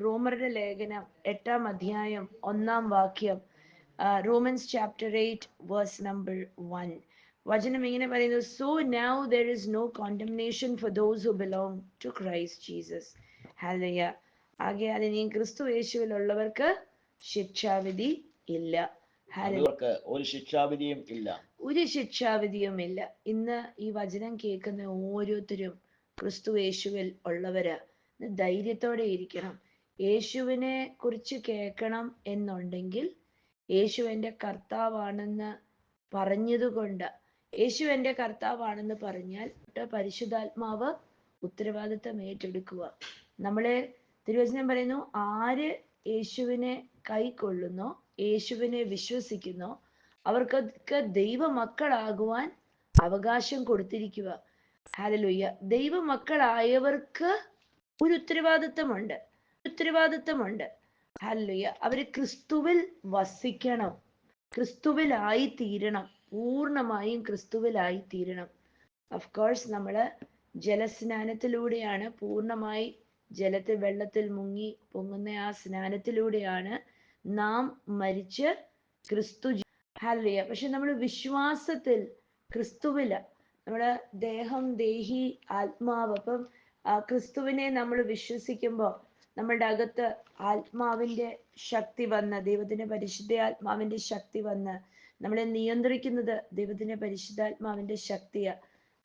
റോമരുടെ ലേഖനം 8-ാം അധ്യായം 1-ാം വാക്യം, റോമൻസ് ചാപ്റ്റർ 8 വേഴ്സ് നമ്പർ 1. വചനം ഇങ്ങനെ പറയുന്നു: so now there is no condemnation for those who belong to Christ Jesus. Hallelujah. ആകയാൽ ഇനി ക്രിസ്തു യേശുവിലുള്ളവർക്ക് ശിക്ഷാവിധി ഇല്ല. അവർക്ക് ഒരു ശിക്ഷാവിധിയും ഇല്ല. ഒരു ശിക്ഷാവിധിയും ഇല്ല. ഇന്ന് ഈ വചനം കേൾക്കുന്ന ഓരോരുത്തരും ക്രിസ്തു യേശുവിൽ ഉള്ളവര് ധൈര്യത്തോടെ ഇരിക്കണം. യേശുവിനെ കുറിച്ച് കേൾക്കണം എന്നുണ്ടെങ്കിൽ യേശു എൻ്റെ കർത്താവാണെന്ന് പറഞ്ഞതുകൊണ്ട്, യേശു എൻ്റെ കർത്താവാണെന്ന് പറഞ്ഞാൽ പരിശുദ്ധാത്മാവ് ഉത്തരവാദിത്തം ഏറ്റെടുക്കുക. നമ്മളെ തിരുവചനം പറയുന്നു, ആര് യേശുവിനെ കൈക്കൊള്ളുന്നോ, യേശുവിനെ വിശ്വസിക്കുന്നോ, അവർക്കൊക്കെ ദൈവമക്കളാകുവാൻ അവകാശം കൊടുത്തിരിക്കുക. ഹല്ലേലൂയ. ദൈവമക്കളായവർക്ക് ഒരു ഉത്തരവാദിത്തമുണ്ട്. ഹല്ലേലൂയ. അവര് ക്രിസ്തുവിൽ വസിക്കണം, ക്രിസ്തുവിലായി തീരണം, പൂർണ്ണമായും ക്രിസ്തുവിലായി തീരണം. ഓഫ് കോഴ്സ് നമ്മള് ജലസ്നാനത്തിലൂടെയാണ്, പൂർണ്ണമായി ജലത്തിൽ വെള്ളത്തിൽ മുങ്ങി പൊങ്ങുന്ന ആ സ്നാനത്തിലൂടെയാണ് നാം മരിച്ച് ക്രിസ്തു. ഹല്ലേലൂയ. പക്ഷെ നമ്മൾ വിശ്വാസത്തിൽ ക്രിസ്തുവില്, നമ്മുടെ ദേഹം, ദേഹി, ആത്മാവ്, അപ്പം ക്രിസ്തുവിനെ നമ്മൾ വിശ്വസിക്കുമ്പോൾ നമ്മളുടെ അകത്ത് ആത്മാവിന്റെ ശക്തി വന്ന്, ദൈവത്തിന്റെ പരിശുദ്ധാത്മാവിന്റെ ശക്തി വന്ന് നമ്മളെ നിയന്ത്രിക്കുന്നത് ദൈവത്തിന്റെ പരിശുദ്ധാത്മാവിന്റെ ശക്തിയാ.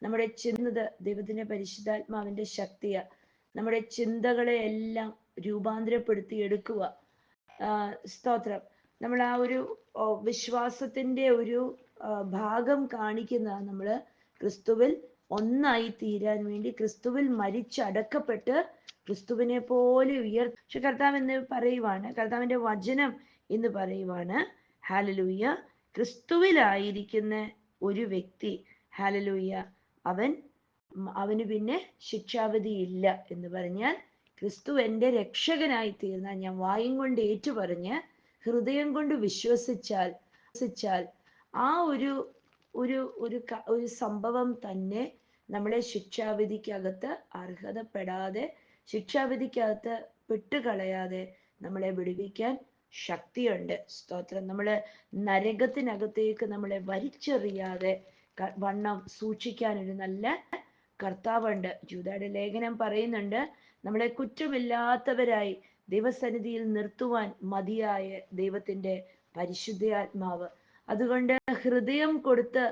നമ്മുടെ ചിന്തത് ദൈവത്തിന്റെ പരിശുദ്ധാത്മാവിന്റെ ശക്തിയാ. നമ്മുടെ ചിന്തകളെ എല്ലാം രൂപാന്തരപ്പെടുത്തി എടുക്കുക. സ്തോത്രം. നമ്മൾ ആ ഒരു വിശ്വാസത്തിന്റെ ഒരു ഭാഗം കാണിക്കുന്ന, നമ്മള് ക്രിസ്തുവിൽ ഒന്നായി തീരാൻ വേണ്ടി ക്രിസ്തുവിൽ മരിച്ചടക്കപ്പെട്ട് ക്രിസ്തുവിനെ പോലെ പക്ഷെ കർത്താവ് എന്ന് പറയുവാണ്, കർത്താവിന്റെ വചനം എന്ന് പറയുവാണ്, ഹല്ലേലൂയ, ക്രിസ്തുവിലായിരിക്കുന്ന ഒരു വ്യക്തി, ഹല്ലേലൂയ, അവന് പിന്നെ ശിക്ഷാവിധി ഇല്ല എന്ന് പറഞ്ഞാൽ, ക്രിസ്തു എൻ്റെ രക്ഷകനായി തീർന്നാൽ, ഞാൻ വായും കൊണ്ട് ഏറ്റുപറഞ്ഞ് ഹൃദയം കൊണ്ട് വിശ്വസിച്ചാൽ ആ ഒരു സംഭവം തന്നെ നമ്മളെ ശിക്ഷാവിധിക്കകത്ത് അർഹതപ്പെടാതെ, ശിക്ഷാവിധിക്കകത്ത് പെട്ടുകളയാതെ നമ്മളെ വിടുവിക്കാൻ ശക്തിയുണ്ട്. സ്തോത്രം. നമ്മള് നരകത്തിനകത്തേക്ക് നമ്മളെ വലിച്ചെറിയാതെ വണ്ണം സൂക്ഷിക്കാൻ ഒരു നല്ല കർത്താവുണ്ട്. ജൂദയുടെ ലേഖനം പറയുന്നുണ്ട്, നമ്മളെ കുറ്റമില്ലാത്തവരായി ദൈവസന്നിധിയിൽ നിർത്തുവാൻ മതിയായ ദൈവത്തിന്റെ പരിശുദ്ധാത്മാവ്. അതുകൊണ്ട് ഹൃദയം കൊടുത്ത്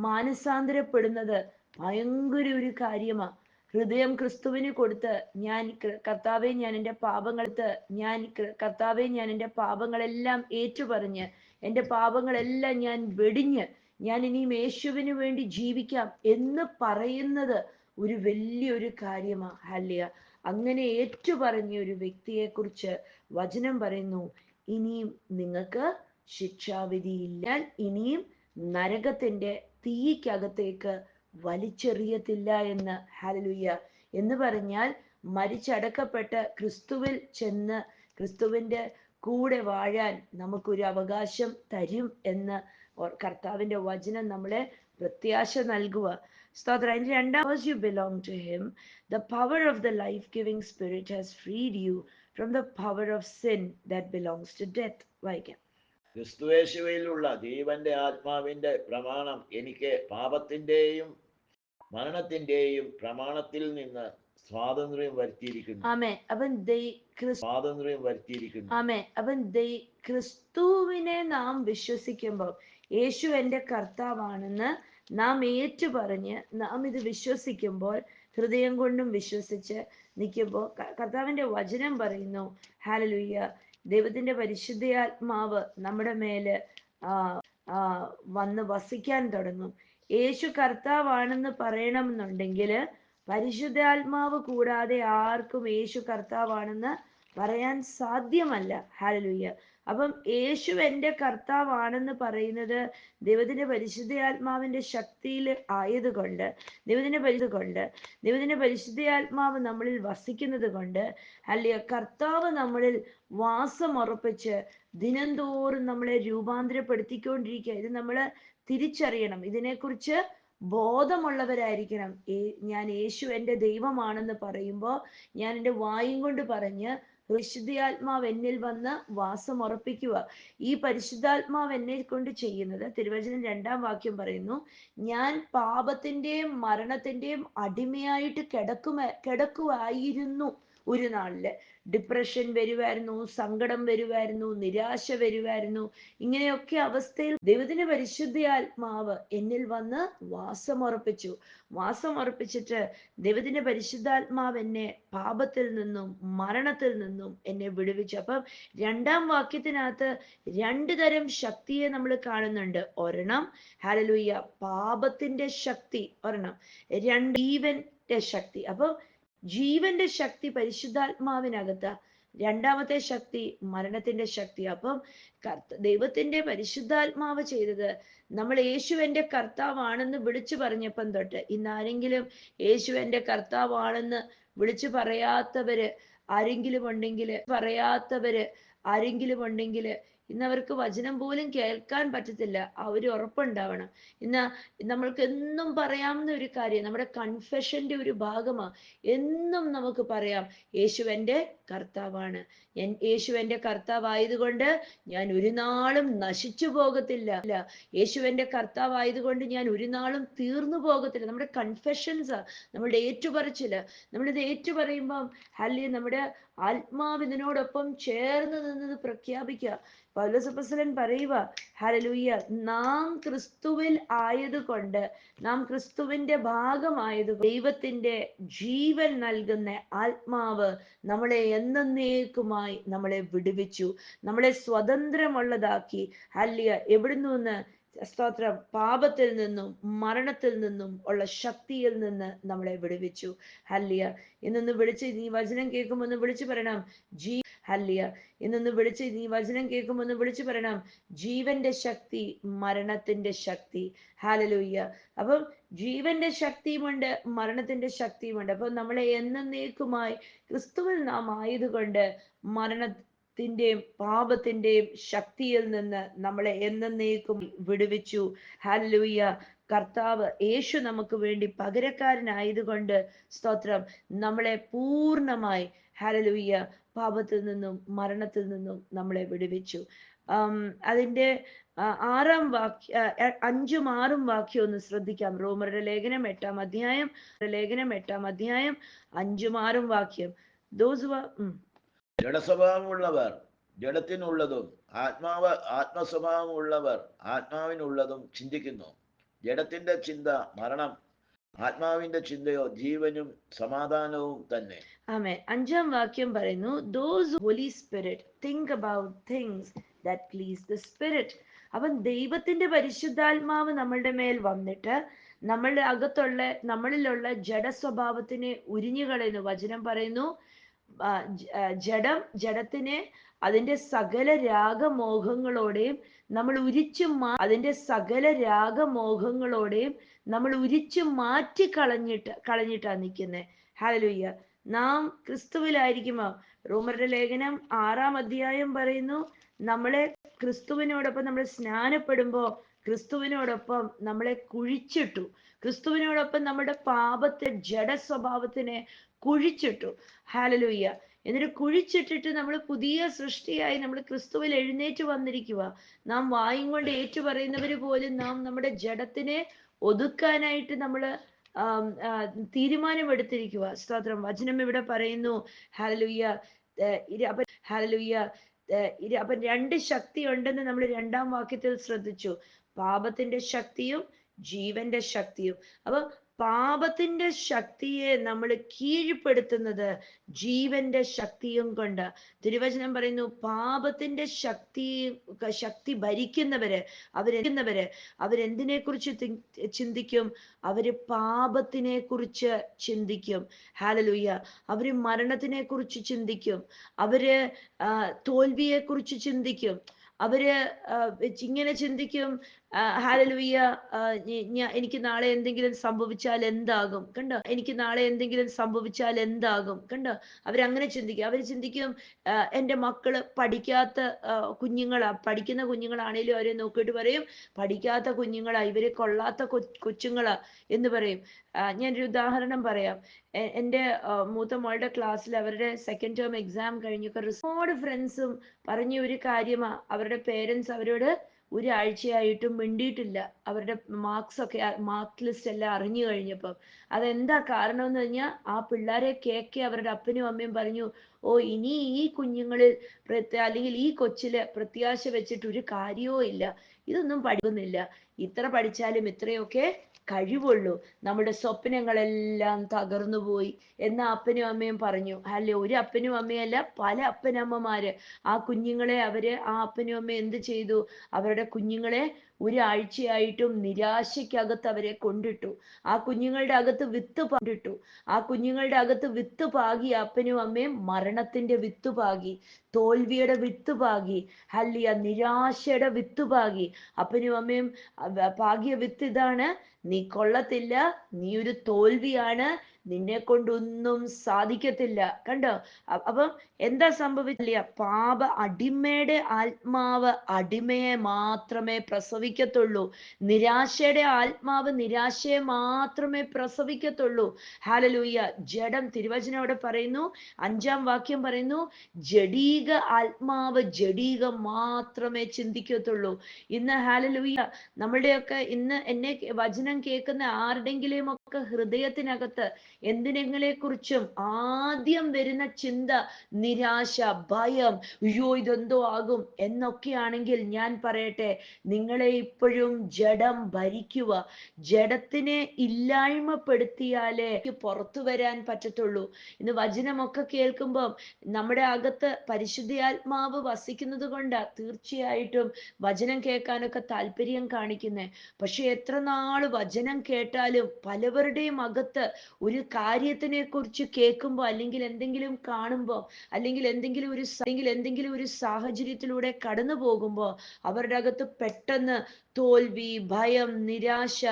മാനസാന്തരപ്പെടുന്നത് ഭയങ്കര ഒരു കാര്യമാണ്. ഹൃദയം ക്രിസ്തുവിന് കൊടുത്ത്, കർത്താവെ ഞാൻ എൻ്റെ പാപങ്ങളെല്ലാം ഏറ്റുപറഞ്ഞ്, എൻ്റെ പാപങ്ങളെല്ലാം ഞാൻ വെടിഞ്ഞ് ഞാൻ ഇനിയും യേശുവിന് വേണ്ടി ജീവിക്കാം എന്ന് പറയുന്നത് ഒരു വലിയൊരു കാര്യമാണ്. ഹല്ലേലൂയ. അങ്ങനെ ഏറ്റുപറഞ്ഞ ഒരു വ്യക്തിയെ കുറിച്ച് വചനം പറയുന്നു, ഇനിയും നിങ്ങൾക്ക് ശിക്ഷാവിധിയില്ല, ഇനിയും നരകത്തിന്റെ തീക്കകത്തേക്ക് വലിച്ചെറിയത്തില്ല എന്ന്. ഹല്ലേലൂയ. എന്ന് പറഞ്ഞാൽ മരിച്ചടക്കപ്പെട്ട് ക്രിസ്തുവിൽ ചെന്ന് ക്രിസ്തുവിന്റെ കൂടെ വാഴാൻ നമുക്കൊരു അവകാശം തരും എന്ന് കർത്താവിന്റെ വചനം നമ്മളെ പ്രത്യാശ നൽകുക. സ്തോത്രം. അതിന്റെ രണ്ടാം, you belong to him, the power of the life-giving spirit has freed you from the power of sin that belongs to death. വായിക്കാം. ക്രിസ്തുയേശുവിലുള്ള ജീവന്റെ ആത്മാവിന്റെ പ്രമാണം എനിക്ക് പാപത്തിന്റെയും മരണത്തിന്റെയും പ്രമാണത്തിൽ നിന്ന് സ്വാതന്ത്ര്യം വരുത്തിയിരിക്കുന്നു. അവൻ ക്രിസ്തുവിനെ നാം വിശ്വസിക്കുമ്പോൾ, യേശു എൻ്റെ കർത്താവാണെന്ന് നാം ഏറ്റുപറഞ്ഞ് നാം ഇത് വിശ്വസിക്കുമ്പോൾ, ഹൃദയം കൊണ്ടും വിശ്വസിച്ച് നിൽക്കുമ്പോൾ, കർത്താവിന്റെ വചനം പറയുന്നു, ഹല്ലേലൂയ, ദൈവത്തിന്റെ പരിശുദ്ധാത്മാവ് നമ്മുടെ മേല് വന്ന് വസിക്കാൻ തുടങ്ങും. യേശു കർത്താവാണെന്ന് പറയണമെന്നുണ്ടെങ്കിൽ പരിശുദ്ധാത്മാവ് കൂടാതെ ആർക്കും യേശു കർത്താവാണെന്ന് പറയാൻ സാധ്യമല്ല. ഹല്ലേലൂയ. അപ്പം യേശു എൻ്റെ കർത്താവാണെന്ന് പറയുന്നത് ദൈവത്തിന്റെ പരിശുദ്ധാത്മാവിന്റെ ശക്തിയിൽ ആയതുകൊണ്ട്, ദൈവത്തിന്റെ പരിശുദ്ധാത്മാവ് നമ്മളിൽ വസിക്കുന്നത് കൊണ്ട്, ഹല്ലേലൂയ, കർത്താവ് നമ്മളിൽ വാസം ഉറപ്പിച്ച് ദിനംതോറും നമ്മളെ രൂപാന്തരപ്പെടുത്തിക്കൊണ്ടിരിക്കുക. ഇത് നമ്മൾ തിരിച്ചറിയണം. ഇതിനെക്കുറിച്ച് ബോധമുള്ളവരായിരിക്കണം. ഞാൻ യേശു എൻ്റെ ദൈവമാണെന്ന് പറയുമ്പോൾ ഞാൻ എൻ്റെ വായും കൊണ്ട് പറഞ്ഞ് പരിശുദ്ധാത്മാവ് എന്നിൽ വന്ന് വാസം ഉറപ്പിക്കുക. ഈ പരിശുദ്ധാത്മാവ് എന്നെ കൊണ്ട് ചെയ്യുന്നത്, തിരുവചനം 2-ാം വാക്യം പറയുന്നു, ഞാൻ പാപത്തിന്റെയും മരണത്തിന്റെയും അടിമയായിട്ട് കിടക്കുവായിരുന്നു. ഒരു നാളില് ഡിപ്രഷൻ വരുമായിരുന്നു, സങ്കടം വരുമായിരുന്നു, നിരാശ വരുമായിരുന്നു. ഇങ്ങനെയൊക്കെ അവസ്ഥയിൽ ദൈവത്തിന്റെ പരിശുദ്ധാത്മാവ് എന്നിൽ വന്ന് വാസമുറപ്പിച്ചു. വാസമുറപ്പിച്ചിട്ട് ദൈവത്തിന്റെ പരിശുദ്ധാത്മാവ് എന്നെ പാപത്തിൽ നിന്നും മരണത്തിൽ നിന്നും എന്നെ വിടുവിച്ചു. അപ്പം 2-ാം വാക്യത്തിനകത്ത് 2 തരം ശക്തിയെ നമ്മൾ കാണുന്നുണ്ട്. ഒരെണ്ണം ഹല്ലേലൂയ പാപത്തിന്റെ ശക്തി, ഒരെണ്ണം ജീവന്റെ ശക്തി. അപ്പൊ ജീവന്റെ ശക്തി പരിശുദ്ധാത്മാവിനകത്ത്, 2-ാമത്തെ ശക്തി മരണത്തിന്റെ ശക്തി. അപ്പം ദൈവത്തിന്റെ പരിശുദ്ധാത്മാവ് ചെയ്തത്, നമ്മൾ യേശു എന്റെ കർത്താവാണെന്ന് വിളിച്ചു പറഞ്ഞപ്പം തൊട്ട്, ഇന്ന് ആരെങ്കിലും യേശു എന്റെ കർത്താവാണെന്ന് വിളിച്ചു പറയാത്തവര് ആരെങ്കിലും ഉണ്ടെങ്കിൽ ഇന്നവർക്ക് വചനം പോലും കേൾക്കാൻ പറ്റത്തില്ല. ആ ഒരു ഉറപ്പുണ്ടാവണം. ഇന്ന് നമ്മൾക്ക് എന്നും പറയാവുന്ന ഒരു കാര്യം, നമ്മുടെ കൺഫെഷന്റെ ഒരു ഭാഗമാണ്. എന്നും നമുക്ക് പറയാം, യേശു എൻ്റെ കർത്താവാണ്. യേശു എൻ്റെ കർത്താവായതുകൊണ്ട് ഞാൻ ഒരു നാളും നശിച്ചു പോകത്തില്ല. യേശു എൻ്റെ കർത്താവായതുകൊണ്ട് ഞാൻ ഒരു നാളും തീർന്നു പോകത്തില്ല. നമ്മുടെ കൺഫെഷൻസ്, നമ്മളുടെ ഏറ്റുപറച്ചില്, നമ്മളിത് ഏറ്റുപറയുമ്പം നമ്മുടെ ആത്മാവ് ഇതിനോടൊപ്പം ചേർന്ന് നിന്നത് പ്രഖ്യാപിക്കുക. പൗലോസ് അപ്പോസ്തലൻ പറയുക, ഹല്ലേലൂയ, നാം ക്രിസ്തുവിൽ ആയതുകൊണ്ട്, നാം ക്രിസ്തുവിന്റെ ഭാഗമായത്, ദൈവത്തിന്റെ ജീവൻ നൽകുന്ന ആത്മാവ് നമ്മളെ എന്നേക്കുമായി നമ്മളെ വിടുവിച്ചു, നമ്മളെ സ്വതന്ത്രമുള്ളതാക്കി. ഹല്ലേലൂയ. എവിടുന്ന്? സ്തോത്രം. പാപത്തിൽ നിന്നും മരണത്തിൽ നിന്നും ഉള്ള ശക്തിയിൽ നിന്ന് നമ്മളെ വിടുവിച്ചു. ഹല്ലേലൂയ. ഇന്നൊന്ന് വിളിച്ച് നീ വചനം കേൾക്കുമ്പോൾ ഒന്ന് വിളിച്ചു പറയണം, ഹല്ലേലൂയ. ഇന്നൊന്ന് വിളിച്ച് നീ വചനം കേൾക്കുമ്പോൾ ഒന്ന് വിളിച്ചു പറയണം, ജീവന്റെ ശക്തി, മരണത്തിന്റെ ശക്തി. ഹല്ലേലൂയ. അപ്പം ജീവന്റെ ശക്തിയുമുണ്ട്, മരണത്തിന്റെ ശക്തിയുമുണ്ട്. അപ്പൊ നമ്മളെ എന്നേക്കുമായി ക്രിസ്തുവിൽ നാം ആയതുകൊണ്ട് മരണത്തിന്റെയും പാപത്തിന്റെയും ശക്തിയിൽ നിന്ന് നമ്മളെ എന്നേക്കും വിടുവിച്ചു. ഹല്ലേലൂയ. കർത്താവ് യേശു നമുക്ക് വേണ്ടി പകരക്കാരനായതുകൊണ്ട്, സ്തോത്രം, നമ്മളെ പൂർണ്ണമായി ഹല്ലേലൂയ പാപത്തിൽ നിന്നും മരണത്തിൽ നിന്നും നമ്മളെ വിടുവിച്ചു. അതിന്റെ 6-ാം വാക്യ 5ഉം 6ഉം വാക്യം ഒന്ന് ശ്രദ്ധിക്കാം. റോമരുടെ ലേഖനം 8-ാം അധ്യായം 5ഉം 6ഉം വാക്യം. ജഡസ്വഭാവമുള്ളവർ ജഡത്തിനുള്ളതും ആത്മസ്വഭാവമുള്ളവർ ആത്മാവിനുള്ളതും ചിന്തിക്കുന്നു. ജഡത്തിന്റെ ചിന്ത മരണം, ആത്മാവിന്റെ ചിന്തയോ ജീവനും സമാധാനവും തന്നെ. ആമേൻ. 5-ാം വാക്യം പറയുന്നു, those Holy Spirit think about things that please the Spirit. അവൻ ദൈവത്തിന്റെ പരിശുദ്ധാത്മാവ് നമ്മളുടെ മേൽ വന്നിട്ട് നമ്മളുടെ അകത്തുള്ള, നമ്മളിലുള്ള ജഡസ്വഭാവത്തിനെ ഉരിഞ്ഞുകളയുന്നു. വചനം പറയുന്നു, ജഡത്തിനെ അതിന്റെ സകല രാഗമോഹങ്ങളോടെയും നമ്മൾ ഉരിച്ചു മാറ്റി കളഞ്ഞിട്ടാ നിൽക്കുന്നത്. ഹല്ലേലൂയ. നാം ക്രിസ്തുവിലായിരിക്കുമോ? റോമരുടെ ലേഖനം 6-ാം അധ്യായം പറയുന്നു, നമ്മളെ ക്രിസ്തുവിനോടൊപ്പം നമ്മൾ സ്നാനപ്പെടുമ്പോ ക്രിസ്തുവിനോടൊപ്പം നമ്മളെ കുഴിച്ചിട്ടു. ക്രിസ്തുവിനോടൊപ്പം നമ്മുടെ പാപത്തെ, ജഡ സ്വഭാവത്തിനെ കുഴിച്ചിട്ടു. ഹല്ലേലൂയ. എന്നിട്ട് കുഴിച്ചിട്ടിട്ട് നമ്മൾ പുതിയ സൃഷ്ടിയായി നമ്മൾ ക്രിസ്തുവിൽ എഴുന്നേറ്റ് വന്നിരിക്കുക. നാം വായും കൊണ്ട് ഏറ്റു പറയുന്നവര് പോലും നാം നമ്മുടെ ജഡത്തിനെ ഒതുക്കാനായിട്ട് നമ്മള് തീരുമാനമെടുത്തിരിക്കുക. സ്തോത്രം. വചനം ഇവിടെ പറയുന്നു, ഹല്ലേലൂയ. ഹല്ലേലൂയ. അപ്പൊ 2 ശക്തി ഉണ്ടെന്ന് നമ്മൾ 2-ാം വാക്യത്തിൽ ശ്രദ്ധിച്ചു. പാപത്തിന്റെ ശക്തിയും ജീവന്റെ ശക്തിയും. അപ്പൊ പാപത്തിന്റെ ശക്തിയെ നമ്മൾ കീഴ്പ്പെടുത്തുന്നത് ജീവന്റെ ശക്തിയും കൊണ്ട്. തിരുവചനം പറയുന്നു, പാപത്തിന്റെ ശക്തി ഭരിക്കുന്നവര് അവരെന്തിനെ കുറിച്ച് ചിന്തിക്കും? അവര് പാപത്തിനെ കുറിച്ച് ചിന്തിക്കും. ഹല്ലേലൂയ. അവര് മരണത്തിനെ കുറിച്ച് ചിന്തിക്കും. അവര് തോൽവിയെ കുറിച്ച് ചിന്തിക്കും. അവര് ഇങ്ങനെ ചിന്തിക്കും, ഹാലലൂയ. എനിക്ക് നാളെ എന്തെങ്കിലും സംഭവിച്ചാൽ എന്താകും, കണ്ടോ? എനിക്ക് നാളെ എന്തെങ്കിലും സംഭവിച്ചാൽ എന്താകും, കണ്ടോ? അവരങ്ങനെ ചിന്തിക്കും. അവർ ചിന്തിക്കും, എൻ്റെ മക്കള് പഠിക്കാത്ത കുഞ്ഞുങ്ങളാ, പഠിക്കുന്ന കുഞ്ഞുങ്ങളാണേലും അവരെ നോക്കിയിട്ട് പറയും, പഠിക്കാത്ത കുഞ്ഞുങ്ങളാ, ഇവരെ കൊള്ളാത്ത കൊച്ചുങ്ങളാ എന്ന് പറയും. ഞാനൊരു ഉദാഹരണം പറയാം. എൻ്റെ മൂത്ത മോളുടെ ക്ലാസ്സിൽ അവരുടെ സെക്കൻഡ് ടേം എക്സാം കഴിഞ്ഞൊക്കെ ഒരുപാട് ഫ്രണ്ട്സും പറഞ്ഞ ഒരു കാര്യമാ, അവരുടെ പേരൻസ് അവരോട് ഒരാഴ്ചയായിട്ടും മിണ്ടിയിട്ടില്ല. അവരുടെ മാർക്ക് ലിസ്റ്റ് എല്ലാം അറിഞ്ഞു കഴിഞ്ഞപ്പം. അതെന്താ കാരണം എന്ന് കഴിഞ്ഞാൽ, ആ പിള്ളേരെ കേക്കെ അവരുടെ അപ്പനും അമ്മയും പറഞ്ഞു, ഓ ഇനി ഈ കുഞ്ഞുങ്ങളിൽ അല്ലെങ്കിൽ ഈ കൊച്ചില് പ്രത്യാശ വെച്ചിട്ട് ഒരു കാര്യവും ഇല്ല, ഇതൊന്നും പഠിക്കുന്നില്ല, ഇത്ര പഠിച്ചാലും ഇത്രയൊക്കെ കഴിവുള്ളൂ, നമ്മുടെ സ്വപ്നങ്ങളെല്ലാം തകർന്നു പോയി എന്ന അപ്പനും അമ്മയും പറഞ്ഞു. അല്ലെ, ഒരു അപ്പനും അമ്മയല്ല, പല അപ്പനമ്മമാര് ആ കുഞ്ഞുങ്ങളെ ആ അപ്പനും അമ്മയും എന്ത് ചെയ്തു? അവരുടെ കുഞ്ഞുങ്ങളെ ഒരാഴ്ചയായിട്ടും നിരാശയ്ക്കകത്ത് അവരെ കൊണ്ടിട്ടു. ആ കുഞ്ഞുങ്ങളുടെ അകത്ത് വിത്ത് പണ്ടിട്ടു. ആ കുഞ്ഞുങ്ങളുടെ അകത്ത് വിത്ത് പാകി അപ്പനും അമ്മയും മരണത്തിന്റെ വിത്ത് പാകി, തോൽവിയുടെ വിത്ത് പാകി, ഹല്ലിയ, നിരാശയുടെ വിത്ത് പാകി. അപ്പനും അമ്മയും പാകിയ വിത്ത് ഇതാണ്: നീ കൊള്ളത്തില്ല, നീ ഒരു തോൽവിയാണ്, നിന്നെ കൊണ്ടൊന്നും സാധിക്കത്തില്ല. കണ്ടോ? അപ്പം എന്താ സംഭവിച്ചില്ല? പാപ അടിമയുടെ ആത്മാവ് അടിമയെ മാത്രമേ പ്രസവിക്കത്തുള്ളൂ. നിരാശയുടെ ആത്മാവ് നിരാശയെ മാത്രമേ പ്രസവിക്കത്തുള്ളൂ. ഹാലലൂയ. ജഡം, തിരുവചനം അവിടെ പറയുന്നു, 5-ാം വാക്യം പറയുന്നു, ജഡീക ആത്മാവ് ജഡീകം മാത്രമേ ചിന്തിക്കത്തുള്ളൂ. ഇന്ന് ഹാലലൂയ, നമ്മളുടെയൊക്കെ ഇന്ന് എന്നെ വചനം കേൾക്കുന്ന ആരുടെങ്കിലും ഒക്കെ ഹൃദയത്തിനകത്ത് എന്തിനെങ്കിലെ കുറിച്ചും ആദ്യം വരുന്ന ചിന്ത നിരാശ, ഭയം, അയ്യോ ഇതെന്തോ ആകും എന്നൊക്കെയാണെങ്കിൽ ഞാൻ പറയട്ടെ, നിങ്ങളെ ഇപ്പോഴും ജഡം ഭരിക്കുക. ജഡത്തിനെ ഇല്ലായ്മപ്പെടുത്തിയാലേ പുറത്തു വരാൻ പറ്റത്തുള്ളൂ. ഇന്ന് വചനമൊക്കെ കേൾക്കുമ്പോൾ നമ്മുടെ അകത്ത് പരിശുദ്ധാത്മാവ് വസിക്കുന്നത് കൊണ്ടാ തീർച്ചയായിട്ടും വചനം കേൾക്കാനൊക്കെ താല്പര്യം കാണിക്കുന്നേ. പക്ഷെ എത്ര നാള് വചനം കേട്ടാലും പലവരുടെയും അകത്ത് ഒരു കാര്യത്തിനെ കുറിച്ച് കേൾക്കുമ്പോൾ, അല്ലെങ്കിൽ എന്തെങ്കിലും കാണുമ്പോൾ, അല്ലെങ്കിൽ എന്തെങ്കിലും ഒരു സാഹചര്യത്തിലൂടെ കടന്നു പോകുമ്പോൾ അവരുടെ അകത്ത് പെട്ടെന്ന് തോൽവി, ഭയം, നിരാശ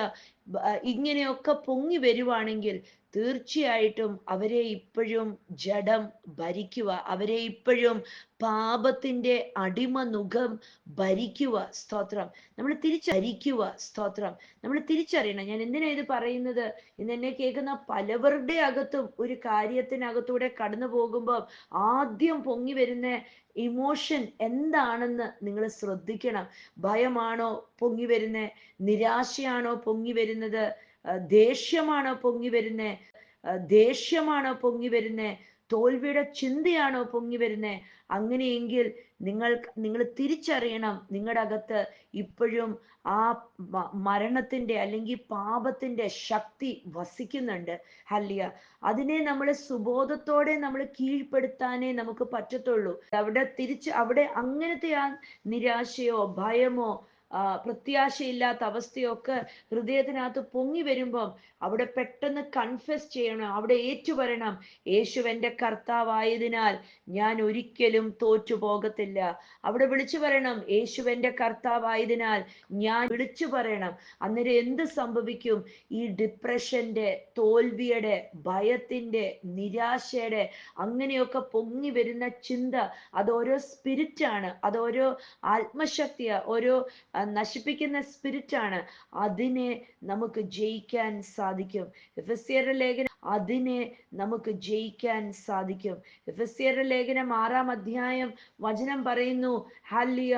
ഇങ്ങനെയൊക്കെ പൊങ്ങി വരുവാണെങ്കിൽ തീർച്ചയായിട്ടും അവരെ ഇപ്പോഴും ജഡം ഭരിക്കുക. അവരെ ഇപ്പോഴും പാപത്തിന്റെ അടിമ നുഖം ഭരിക്കുക. സ്തോത്രം. നമ്മൾ തിരിച്ചരിക്കുക. സ്തോത്രം. നമ്മൾ തിരിച്ചറിയണം. ഞാൻ എന്തിനാ ഇത് പറയുന്നത്? ഇന്ന് എന്നെ കേൾക്കുന്ന പലവരുടെ അകത്തും ഒരു കാര്യത്തിനകത്തൂടെ കടന്നു പോകുമ്പോൾ ആദ്യം പൊങ്ങി വരുന്ന ഇമോഷൻ എന്താണെന്ന് നിങ്ങൾ ശ്രദ്ധിക്കണം. ഭയമാണോ പൊങ്ങി വരുന്നത്? നിരാശയാണോ പൊങ്ങി വരുന്നത്? ദേഷ്യമാണോ പൊങ്ങി വരുന്നത്? തോൽവിയുടെ ചിന്തയാണോ പൊങ്ങി വരുന്നത്? അങ്ങനെയെങ്കിൽ നിങ്ങൾ തിരിച്ചറിയണം, നിങ്ങളുടെ അകത്ത് ഇപ്പോഴും ആ മരണത്തിന്റെ അല്ലെങ്കിൽ പാപത്തിന്റെ ശക്തി വസിക്കുന്നുണ്ട്. ഹല്ലിയ. അതിനെ നമ്മൾ സുബോധത്തോടെ നമ്മൾ കീഴ്പ്പെടുത്താനേ നമുക്ക് പറ്റത്തുള്ളൂ. അവിടെ അങ്ങനത്തെ ആ നിരാശയോ ഭയമോ പ്രത്യാശയില്ലാത്ത അവസ്ഥയൊക്കെ ഹൃദയത്തിനകത്ത് പൊങ്ങി വരുമ്പം അവിടെ പെട്ടെന്ന് കൺഫെസ് ചെയ്യണം. അവിടെ ഏറ്റുപറയണം, യേശുവെന്റെ കർത്താവായതിനാൽ ഞാൻ ഒരിക്കലും തോറ്റു പോകത്തില്ല. അവിടെ വിളിച്ചു പറയണം, യേശുവെന്റെ കർത്താവായതിനാൽ ഞാൻ വിളിച്ചു പറയണം. അന്നേരം എന്ത് സംഭവിക്കും? ഈ ഡിപ്രഷന്റെ, തോൽവിയുടെ, ഭയത്തിന്റെ, നിരാശയുടെ അങ്ങനെയൊക്കെ പൊങ്ങി വരുന്ന ചിന്ത, അതോരോ സ്പിരിറ്റാണ്, അതോരോ ആത്മശക്തിയാ, ഓരോ നശിപ്പിക്കുന്ന സ്പിരിറ്റാണ്. അതിനെ നമുക്ക് ജയിക്കാൻ സാധിക്കും. എഫെസ്യരുടെ ലേഖനം അതിനെ നമുക്ക് ജയിക്കാൻ സാധിക്കും. എഫെസ്യരുടെ ലേഖനം 6-ാം അധ്യായം വചനം പറയുന്നു, ഹല്ലിയ,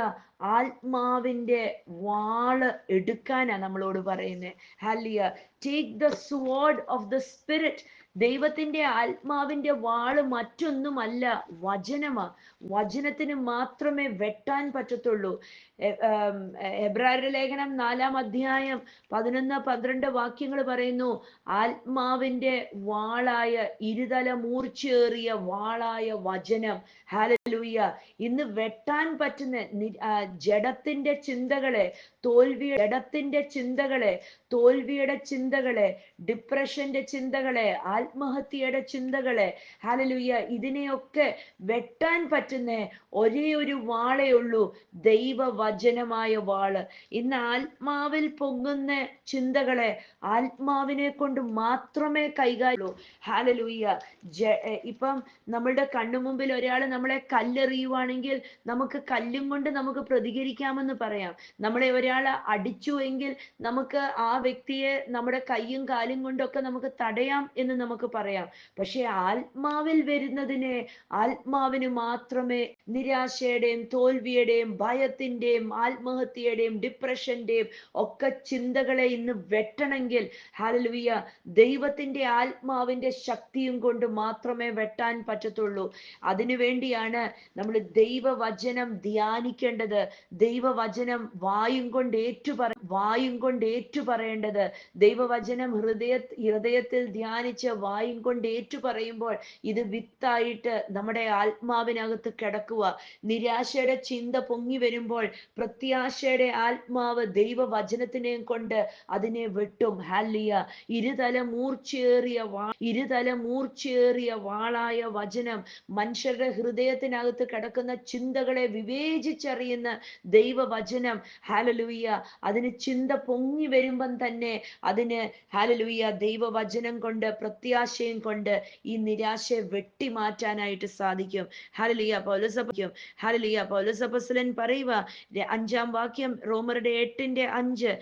ആത്മാവിന്റെ വാള് എടുക്കാനാ നമ്മളോട് പറയുന്നത്. ഹല്ലിയ, take the sword of the spirit. ദൈവത്തിന്റെ ആത്മാവിന്റെ വാള് മറ്റൊന്നുമല്ല, വചനമാ. വചനത്തിന് മാത്രമേ വെട്ടാൻ പറ്റത്തുള്ളൂ. എബ്രായരുടെ ലേഖനം 4-ാം അധ്യായം 11-12 വാക്യങ്ങൾ പറയുന്നു, ആത്മാവിന്റെ വാളായ, ഇരുതല മൂർച്ചയേറിയ വാളായ വചനം. ഹല്ലേലൂയ. ഇന്ന് വെട്ടാൻ പറ്റുന്ന ജഡത്തിന്റെ ചിന്തകളെ, തോൽവിയുടെ ചിന്തകളെ, ഡിപ്രഷന്റെ ചിന്തകളെ, ആത്മഹത്യയുടെ ചിന്തകളെ, ഹല്ലേലൂയ, ഇതിനെയൊക്കെ വെട്ടാൻ പറ്റുന്ന ഒരേ ഒരു വാളേ ഉള്ളൂ, ദൈവവചനമായ വാള്. ഇന്ന് ആത്മാവിൽ പൊങ്ങുന്ന ചിന്തകളെ ആത്മാവിനെ കൊണ്ട് മാത്രമേ കൈകാര്യൂ. ഹല്ലേലൂയ. ഇപ്പം നമ്മളുടെ കണ്ണുമുമ്പിൽ ഒരാൾ നമ്മളെ കല്ലെറിയുവാണെങ്കിൽ നമുക്ക് കല്ലും കൊണ്ട് നമുക്ക് പ്രതികരിക്കാമെന്ന് പറയാം. നമ്മളെ ഒരാൾ അടിച്ചു എങ്കിൽ നമുക്ക് ആ വ്യക്തിയെ നമ്മുടെ കൈയും കാലും കൊണ്ടൊക്കെ നമുക്ക് തടയാം എന്ന് നമുക്ക് പറയാം. പക്ഷെ ആത്മാവിൽ വരുന്നതിനെ ആത്മാവിന് മാത്രമേ നിരാശയുടെയും തോൽവിയുടെയും ഭയത്തിന്റെയും ആത്മഹത്യയുടെയും ഡിപ്രഷന്റെയും ഒക്കെ ചിന്തകളെ ഇന്ന് വെട്ടണമെങ്കിൽ, ഹല്ലേലൂയ, ദൈവത്തിന്റെ ആത്മാവിന്റെ ശക്തിയും കൊണ്ട് മാത്രമേ വെട്ടാൻ പറ്റത്തുള്ളൂ. അതിനുവേണ്ടിയാണ് നമ്മൾ ദൈവവചനം ധ്യാനിക്കേണ്ടത്. ദൈവവചനം വായും കൊണ്ട് ഏറ്റുപറയേണ്ടത്. ദൈവവചനം ഹൃദയത്തിൽ ധ്യാനിച്ച് വായും കൊണ്ട് ഏറ്റുപറയുമ്പോൾ ഇത് വിത്തായിട്ട് നമ്മുടെ ആത്മാവിനകത്ത് കിടക്കുക. നിരാശയുടെ ചിന്ത പൊങ്ങി വരുമ്പോൾ പ്രത്യാശയുടെ ആത്മാവ് ദൈവവചനത്തിനെയും കൊണ്ട് അതിനെ വെട്ടും. ഹല്ലേലൂയ. ഇരുതല മൂർച്ചയേറിയ വാളായ വചനം മനുഷ്യരുടെ ഹൃദയത്തിനകത്ത് കിടക്കുന്ന ചിന്തകളെ വിവേചിച്ചറിയുന്ന ദൈവവചനം. ഹല്ലേലൂയ. അതിന് ചിന്ത പൊങ്ങി വരുമ്പം തന്നെ അതിന്, ഹല്ലേലൂയ, ദൈവവചനം കൊണ്ട് പ്രത്യാശയും കൊണ്ട് ഈ നിരാശയെ വെട്ടിമാറ്റാനായിട്ട് സാധിക്കും. ഹല്ലേലൂയ. പൗലോസ് അപ്പോസ്തലൻ പറയുക, 5-ാം വാക്യം, റോമരുടെ 8:5,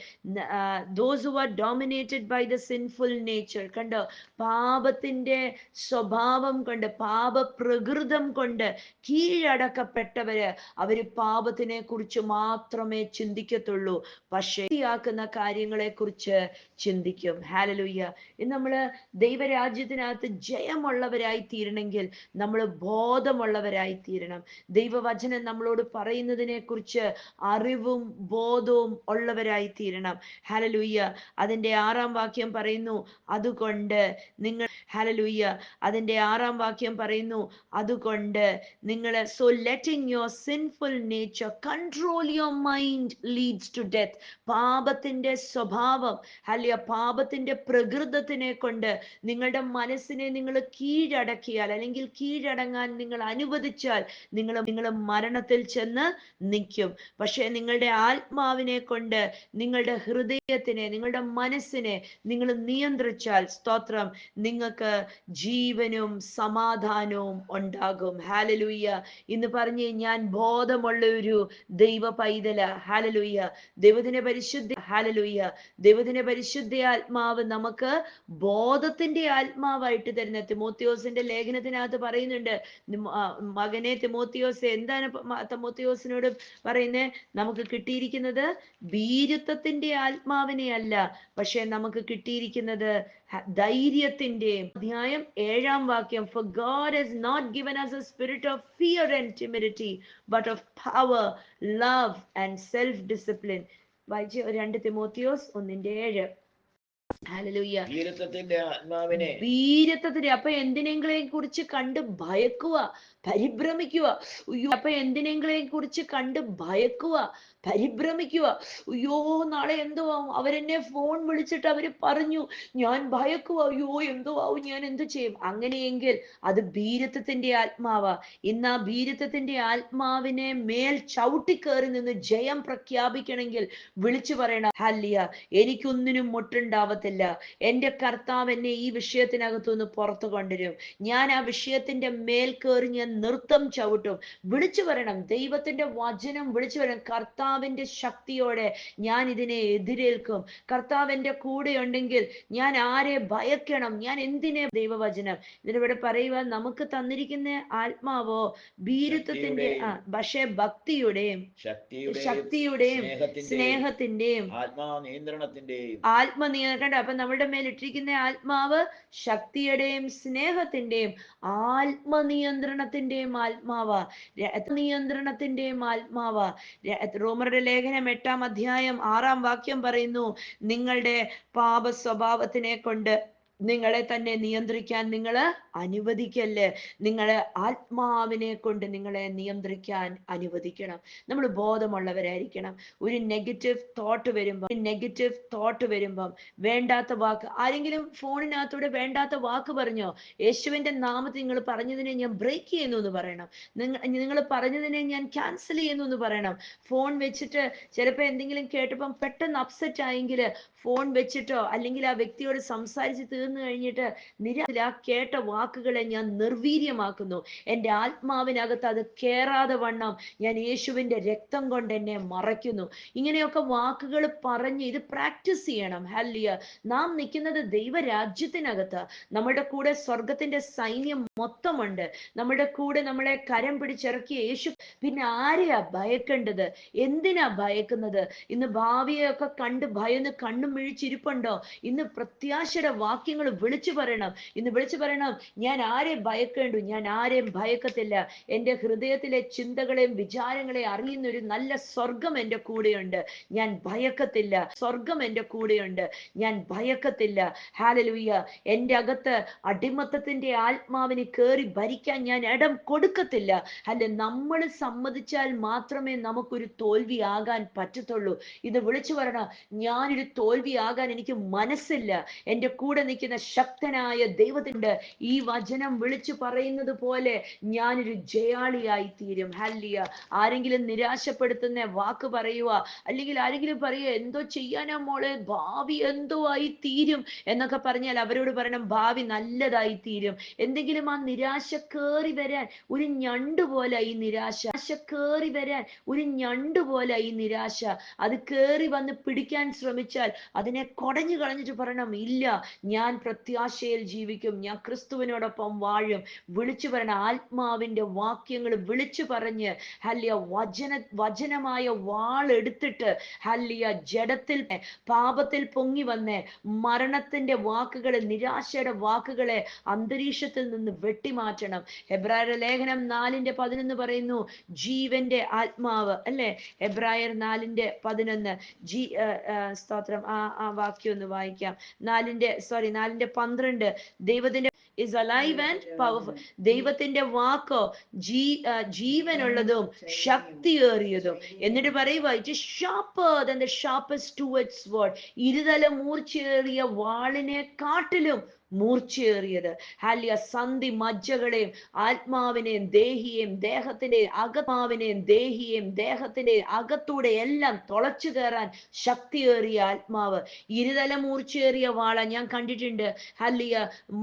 those who are dominated by the sinful nature. കണ്ടോ, പാപത്തിന്റെ സ്വഭാവം കൊണ്ട്, പാപപ്രകൃതം കൊണ്ട് കീഴടക്കപ്പെട്ടവര് അവര് പാപത്തിനെ കുറിച്ച് മാത്രമേ ചിന്തിക്കത്തുള്ളൂ. പക്ഷേ ാക്കുന്ന കാര്യങ്ങളെ കുറിച്ച് ചിന്തിക്കും. ഹല്ലേലൂയ. ഇന്ന് നമ്മള് ദൈവരാജ്യത്തിനകത്ത് ജയമുള്ളവരായി തീരണമെങ്കിൽ നമ്മൾ ബോധമുള്ളവരായി തീരണം. ദൈവവചനം നമ്മളോട് പറയുന്നതിനെ കുറിച്ച് അറിവും ബോധവും ഉള്ളവരായി തീരണം. ഹല്ലേലൂയ. അതിന്റെ 6-ാം വാക്യം പറയുന്നു, അതുകൊണ്ട് നിങ്ങൾ, ഹല്ലേലൂയ, അതിന്റെ 6-ാം വാക്യം പറയുന്നു, അതുകൊണ്ട് നിങ്ങൾ, so letting your sinful nature control your mind leads to death. പാപത്തിന്റെ സ്വഭാവം, ഹല്ലേലൂയ, പാപത്തിന്റെ പ്രകൃതത്തിനെ കൊണ്ട് നിങ്ങളുടെ മനസ്സിനെ നിങ്ങൾ കീഴടക്കിയാൽ, അല്ലെങ്കിൽ കീഴടങ്ങാൻ നിങ്ങൾ അനുവദിച്ചാൽ നിങ്ങൾ മരണത്തിൽ ചെന്ന് നിൽക്കും. പക്ഷെ നിങ്ങളുടെ ആത്മാവിനെ കൊണ്ട് നിങ്ങളുടെ ഹൃദയത്തിനെ, നിങ്ങളുടെ മനസ്സിനെ നിങ്ങൾ നിയന്ത്രിച്ചാൽ, സ്തോത്രം, നിങ്ങൾക്ക് ജീവനും സമാധാനവും ഉണ്ടാകും. ഹല്ലേലൂയ. ഇന്ന് പറഞ്ഞ്, ഞാൻ ബോധമുള്ള ഒരു ദൈവ പൈതല. ഹല്ലേലൂയ. ദൈവത്തിന്റെ പരിശുദ്ധ ആത്മാവ് നമുക്ക് ബോധത്തിന്റെ ആത്മാവായിട്ട് തരുന്ന, തിമോത്തിയോസിന്റെ ലേഖനത്തിനകത്ത് പറയുന്നുണ്ട്, മകനെ തിമോത്തിയോസ്, എന്താണ് തിമോത്തിയോസിനോട് പറയുന്നേ, നമുക്ക് കിട്ടിയിരിക്കുന്നത് ഭീരുത്വത്തിന്റെ ആത്മാവിനെ അല്ല, പക്ഷെ നമുക്ക് കിട്ടിയിരിക്കുന്നത് ധൈര്യത്തിന്റെയും. അധ്യായം 7-ാം വാക്യം, for God has not given us a spirit of fear and timidity, but of power, love and self-discipline. വായിച്ച് 2 തിമോത്തിയോസ് 1:7. ഹല്ലേലൂയ. വീരത്വത്തിന്റെ, അപ്പൊ എന്തിനെങ്കിലും കുറിച്ച് കണ്ട് ഭയക്കുക, പരിഭ്രമിക്കുക. അപ്പൊ എന്തിനെങ്കിലും കുറിച്ച് കണ്ട് ഭയക്കുക, പരിഭ്രമിക്കുക. അയ്യോ, നാളെ എന്തോ ആവും, അവരെന്നെ ഫോൺ വിളിച്ചിട്ട് അവര് പറഞ്ഞു, ഞാൻ ഭയക്കുക, അയ്യോ എന്തോ ആവും, ഞാൻ എന്തു ചെയ്യും? അങ്ങനെയെങ്കിൽ അത് ഭീരുത്വത്തിന്റെ ആത്മാവാ. ഇന്ന് ആ ഭീരുത്വത്തിന്റെ ആത്മാവിനെ മേൽ ചവിട്ടിക്കേറി നിന്ന് ജയം പ്രഖ്യാപിക്കണമെങ്കിൽ വിളിച്ചു പറയണം, ഹല്ലേലൂയ, എനിക്കൊന്നിനും മുട്ടുണ്ടാവത്തില്ല. എന്റെ കർത്താവ് എന്നെ ഈ വിഷയത്തിനകത്തുനിന്ന് പുറത്തു കൊണ്ടുവരും. ഞാൻ ആ വിഷയത്തിന്റെ മേൽ കയറി ഞാൻ നൃത്തം ചവിട്ടും. വിളിച്ചു പറയണം, ദൈവത്തിന്റെ വചനം വിളിച്ചു പറയണം. കർത്താവിന്റെ ശക്തിയോടെ ഞാൻ ഇതിനെ എതിരേൽക്കും. കർത്താവ് എന്റെ കൂടെ ഉണ്ടെങ്കിൽ ഞാൻ ആരെ ഭയക്കണം? ഞാൻ എന്തിനെ? ദൈവവചനം ഇതിനിവിടെ പറയുക, നമുക്ക് തന്നിരിക്കുന്ന ആത്മാവോ ഭീരുത്വത്തിന്റെ, പക്ഷേ ഭക്തിയുടെയും ശക്തിയുടെയും സ്നേഹത്തിന്റെയും ആത്മനിയന്ത്രണം. അപ്പൊ നമ്മളുടെ മേൽ ഇട്ടിരിക്കുന്ന ആത്മാവ് ശക്തിയുടെയും സ്നേഹത്തിന്റെയും ആത്മനിയന്ത്രണത്തിന്റെയും ആത്മാവാ. നിയന്ത്രണത്തിന്റെയും ആത്മാവാ. റോമരുടെ ലേഖനം 8-ാം അധ്യായം 6-ാം വാക്യം പറയുന്നു, നിങ്ങളുടെ പാപ സ്വഭാവത്തിനെ കൊണ്ട് നിങ്ങളെ തന്നെ നിയന്ത്രിക്കാൻ നിങ്ങൾ അനുവദിക്കല്ലേ. നിങ്ങളെ ആത്മാവിനെ കൊണ്ട് നിങ്ങളെ നിയന്ത്രിക്കാൻ അനുവദിക്കണം. നമ്മൾ ബോധമുള്ളവരായിരിക്കണം. ഒരു നെഗറ്റീവ് തോട്ട് വരുമ്പം വേണ്ടാത്ത വാക്ക്, ആരെങ്കിലും ഫോണിനകത്തൂടെ വേണ്ടാത്ത വാക്ക് പറഞ്ഞോ, യേശുവിന്റെ നാമത്തിൽ നിങ്ങൾ പറഞ്ഞതിനെ ഞാൻ ബ്രേക്ക് ചെയ്യുന്നു എന്ന് പറയണം. നിങ്ങൾ പറഞ്ഞതിനെ ഞാൻ ക്യാൻസൽ ചെയ്യുന്നു എന്ന് പറയണം. ഫോൺ വെച്ചിട്ട് ചിലപ്പോൾ എന്തെങ്കിലും കേട്ടപ്പം പെട്ടെന്ന് അപ്സെറ്റ് ആയെങ്കിൽ ഫോൺ വെച്ചിട്ടോ അല്ലെങ്കിൽ ആ വ്യക്തിയോട് സംസാരിച്ച് തീർന്നു കഴിഞ്ഞിട്ട് ആ കേട്ട വാക്കുകളെ ഞാൻ നിർവീര്യമാക്കുന്നു. എൻ്റെ ആത്മാവിനകത്ത് അത് കേറാതെ വണ്ണം ഞാൻ യേശുവിന്റെ രക്തം കൊണ്ട് എന്നെ മറയ്ക്കുന്നു. ഇങ്ങനെയൊക്കെ വാക്കുകൾ പറഞ്ഞ് ഇത് പ്രാക്ടീസ് ചെയ്യണം. ഹല്ലേലൂയ. നാം നിൽക്കുന്നത് ദൈവരാജ്യത്തിനകത്ത്. നമ്മുടെ കൂടെ സ്വർഗത്തിന്റെ സൈന്യം മൊത്തമുണ്ട്. നമ്മുടെ കൂടെ നമ്മളെ കരം പിടിച്ചിറക്കിയ യേശു. പിന്നെ ആരെയാ ഭയക്കേണ്ടത്? എന്തിനാ ഭയക്കുന്നത്? ഇന്ന് ഭാവിയൊക്കെ കണ്ട് ഭയന്ന് കണ്ണും മിഴിച്ചിരിപ്പുണ്ടോ? ഇന്ന് പ്രത്യാശയുടെ വാക്യങ്ങൾ വിളിച്ചു പറയണം. ഇന്ന് വിളിച്ചു പറയണം, ഞാൻ ആരെ ഭയക്കേണ്ടു? ഞാൻ ആരെയും ഭയക്കത്തില്ല. എൻ്റെ ഹൃദയത്തിലെ ചിന്തകളെയും വിചാരങ്ങളെയും അറിയുന്ന ഒരു നല്ല സ്വർഗം എൻ്റെ കൂടെയുണ്ട്. ഞാൻ ഭയക്കത്തില്ല. സ്വർഗം എൻ്റെ കൂടെയുണ്ട്. ഞാൻ ഭയക്കത്തില്ല. ഹല്ലേലൂയ. എൻ്റെ അകത്ത് അടിമത്തത്തിന്റെ ആത്മാവിന് കയറി ഭരിക്കാൻ ഞാൻ ഇടം കൊടുക്കത്തില്ല. അല്ല, നമ്മൾ സമ്മതിച്ചാൽ മാത്രമേ നമുക്കൊരു തോൽവിയാകാൻ പറ്റത്തുള്ളൂ. ഇത് വിളിച്ചു പറയണം, ഞാനൊരു തോൽവിയാകാൻ എനിക്ക് മനസ്സില്ല. എൻ്റെ കൂടെ നിൽക്കുന്ന ശക്തനായ ദൈവത്തിൻ്റെ ഈ വചനം വിളിച്ചു പറയുന്നത് പോലെ ഞാനൊരു ജയാളിയായി തീരും. ഹല്ലേലൂയ. ആരെങ്കിലും നിരാശപ്പെടുത്തുന്ന വാക്ക് പറയുക, അല്ലെങ്കിൽ ആരെങ്കിലും പറയുക എന്തോ ചെയ്യാനാ മോളെ, ഭാവി എന്തോ ആയി തീരും എന്നൊക്കെ പറഞ്ഞാൽ അവരോട് പറയണം, ഭാവി നല്ലതായി തീരും. എന്തെങ്കിലും ആ നിരാശ കേറി വരാൻ ഒരു ഞണ്ട് പോലെ ഈ നിരാശ കേറി വരാൻ ഒരു ഞണ്ട് പോലെ ഈ നിരാശ അത് കേറി വന്ന് പിടിക്കാൻ ശ്രമിച്ചാൽ അതിനെ കൊടഞ്ഞു കളഞ്ഞിട്ട് പറയണം, ഇല്ല, ഞാൻ പ്രത്യാശയിൽ ജീവിക്കും, ഞാൻ ക്രിസ്തുവിനോടൊപ്പം വാഴും. വിളിച്ചു പറയണം, ആത്മാവിന്റെ വാക്യങ്ങൾ വിളിച്ചു പറഞ്ഞ് വചനമായ വാളെടുത്തിട്ട് ജഡത്തിൽ പാപത്തിൽ പൊങ്ങി വന്ന് മരണത്തിന്റെ വാക്കുകളെ, നിരാശയുടെ വാക്കുകളെ അന്തരീക്ഷത്തിൽ നിന്ന് വെട്ടിമാറ്റണം. ഹെബ്രായർ ലേഖനം 4:11 പറയുന്നു, ജീവന്റെ ആത്മാവ്, അല്ലെ? ഹെബ്രായർ 4:11. സ്തോത്രം. ആ വാക്യം ഒന്ന് വായിക്കാം. 4:12. ദൈവത്തിന്റെ is alive and powerful. ദൈവത്തിന്റെ വാക്കോ ജീവനുള്ളതും ശക്തിയേറിയതും. എന്നിട്ട് പറയുക, it is sharper than the sharpest two-edged sword. ഇരുതല മൂർച്ചയേറിയ വാളിനെ കാട്ടിലും മൂർച്ചയേറിയത്. സന്ധി മജ്ജകളെയും ആത്മാവിനെയും ദേഹിയെയും ദേഹത്തിന്റെ അകത്തൂടെ എല്ലാം തുളച്ചു കയറാൻ ശക്തിയേറിയ ആത്മാവ്. ഇരുതല മൂർച്ചയേറിയ വാള ഞാൻ കണ്ടിട്ടുണ്ട്.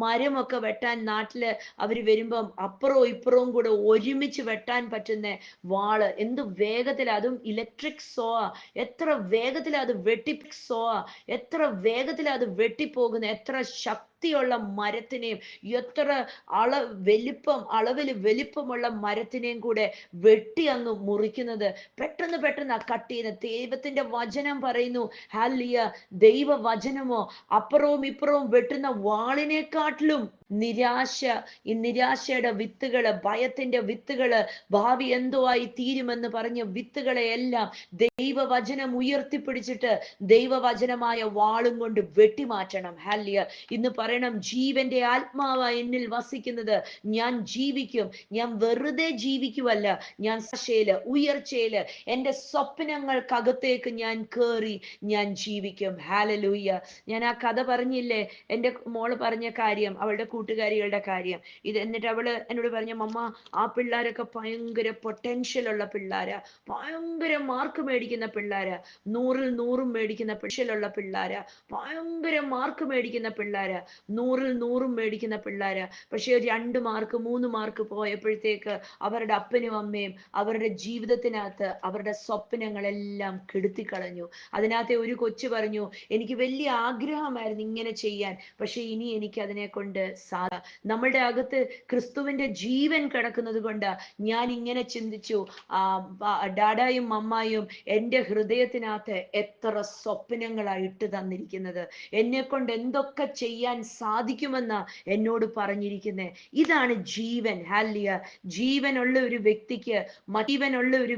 മരമൊക്കെ വെട്ടാൻ നാട്ടില് അവര് വരുമ്പം അപ്പുറവും ഇപ്പുറവും കൂടെ ഒരുമിച്ച് വെട്ടാൻ പറ്റുന്ന വാള്. എന്ത് വേഗത്തിൽ, അതും ഇലക്ട്രിക് സോ, എത്ര വേഗത്തിൽ അത് എത്ര വേഗത്തിൽ അത് വെട്ടിപ്പോകുന്ന, എത്ര ശക്തിയുള്ള മരത്തിനെയും, എത്ര അളവില് വലിപ്പമുള്ള മരത്തിനെയും കൂടെ വെട്ടി അങ്ങ് മുറിക്കുന്നത്. പെട്ടെന്ന് കട്ട് ചെയ്യുന്ന ദൈവത്തിന്റെ വചനം പറയുന്നു. ഹല്ലേലൂയ. ദൈവ വചനമോ അപ്പുറവും ഇപ്പുറവും വെട്ടുന്ന വാളിനെക്കാട്ടിലും ഈ നിരാശയുടെ വിത്തുകള്, ഭയത്തിന്റെ വിത്തുകള്, ഭാവി എന്തോ ആയി തീരുമെന്ന് പറഞ്ഞ വിത്തുകളെ എല്ലാം ദൈവവചനം ഉയർത്തിപ്പിടിച്ചിട്ട് ദൈവവചനമായ വാളും കൊണ്ട് വെട്ടിമാറ്റണം. ഹല്ലേലൂയ. ഇന്ന് പറയണം, ജീവന്റെ ആത്മാവാ എന്നിൽ വസിക്കുന്നത്. ഞാൻ ജീവിക്കും. ഞാൻ വെറുതെ ജീവിക്കുവല്ല, ഞാൻ ഉയർച്ചയില് എൻ്റെ സ്വപ്നങ്ങൾക്കകത്തേക്ക് ഞാൻ കേറി ഞാൻ ജീവിക്കും. ഹല്ലേലൂയ. ഞാൻ ആ കഥ പറഞ്ഞില്ലേ, എൻ്റെ മോള് പറഞ്ഞ കാര്യം, അവളുടെ കൂട്ടുകാരികളുടെ കാര്യം. ഇത് എന്നിട്ട് അവള് എന്നോട് പറഞ്ഞ, മമ്മ, ആ പിള്ളേരൊക്കെ ഭയങ്കര പൊട്ടൻഷ്യൽ ഉള്ള പിള്ളേരാ, ഭയങ്കര മാർക്ക് മേടിക്കുന്ന പിള്ളേരാ, 100-ൽ 100 മേടിക്കുന്ന പൊട്ടൻഷ്യലുള്ള പിള്ളേരാ, ഭയങ്കര മാർക്ക് മേടിക്കുന്ന പിള്ളേരാ, 100-ൽ 100 മേടിക്കുന്ന പിള്ളേരാ. പക്ഷെ 2 മാർക്ക് 3 മാർക്ക് പോയപ്പോഴത്തേക്ക് അവരുടെ അപ്പനും അമ്മയും അവരുടെ ജീവിതത്തിനകത്ത് അവരുടെ സ്വപ്നങ്ങളെല്ലാം കെടുത്തിക്കളഞ്ഞു. അതിനകത്തെ ഒരു കൊച്ചു പറഞ്ഞു, എനിക്ക് വലിയ ആഗ്രഹമായിരുന്നു ഇങ്ങനെ ചെയ്യാൻ, പക്ഷെ ഇനി എനിക്ക് അതിനെ കൊണ്ട് നമ്മളുടെ അകത്ത് ക്രിസ്തുവിന്റെ ജീവൻ കിടക്കുന്നത് കൊണ്ട് ഞാൻ ഇങ്ങനെ ചിന്തിച്ചു. ഡാഡായും മമ്മായും എൻ്റെ ഹൃദയത്തിനകത്ത് എത്ര സ്വപ്നങ്ങളാണ് ഇട്ട് തന്നിരിക്കുന്നത്. എന്നെ കൊണ്ട് എന്തൊക്കെ ചെയ്യാൻ സാധിക്കുമെന്നാ എന്നോട് പറഞ്ഞിരിക്കുന്നത്. ഇതാണ് ജീവൻ. ഹല്ലേലൂയ. ജീവനുള്ള ഒരു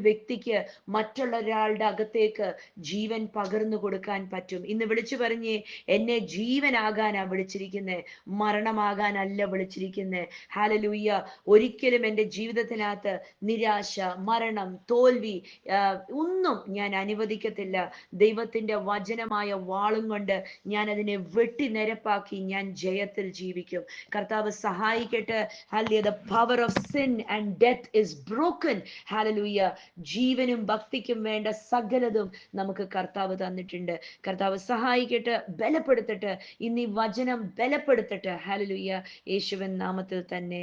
വ്യക്തിക്ക് മറ്റുള്ള ഒരാളുടെ അകത്തേക്ക് ജീവൻ പകർന്നു കൊടുക്കാൻ പറ്റും. ഇന്ന് വിളിച്ചു പറഞ്ഞേ, എന്നെ ജീവനാകാനാ വിളിച്ചിരിക്കുന്നത്, മരണമാകാനല്ല വിളിച്ചിരിക്കുന്നത്. ഹല്ലേലൂയ. ഒരിക്കലും എൻ്റെ ജീവിതത്തിനകത്ത് നിരാശ, മരണം, തോൽവി ഒന്നും ഞാൻ അനുവദിക്കത്തില്ല. ദൈവത്തിന്റെ വചനമായ വാളും കൊണ്ട് ഞാൻ അതിനെ വെട്ടി നിരപ്പാക്കി ഞാൻ ജയത്തിൽ ജീവിക്കും. കർത്താവ് സഹായിക്കട്ടെ. Hallelujah. The power of sin and death is broken. Hallelujah. ജീവനും ഭക്തിക്കും വേണ്ട സകലതും നമുക്ക് കർത്താവ് തന്നിട്ടുണ്ട്. കർത്താവ് സഹായിക്കട്ടെ, ബലപ്പെടുത്തട്ടെ. ഇന്ന് ഈ വചനം ബലപ്പെടുത്തട്ടെ. ഹല്ലേലൂയ. യേശുവിൻ നാമത്തിൽ തന്നെ.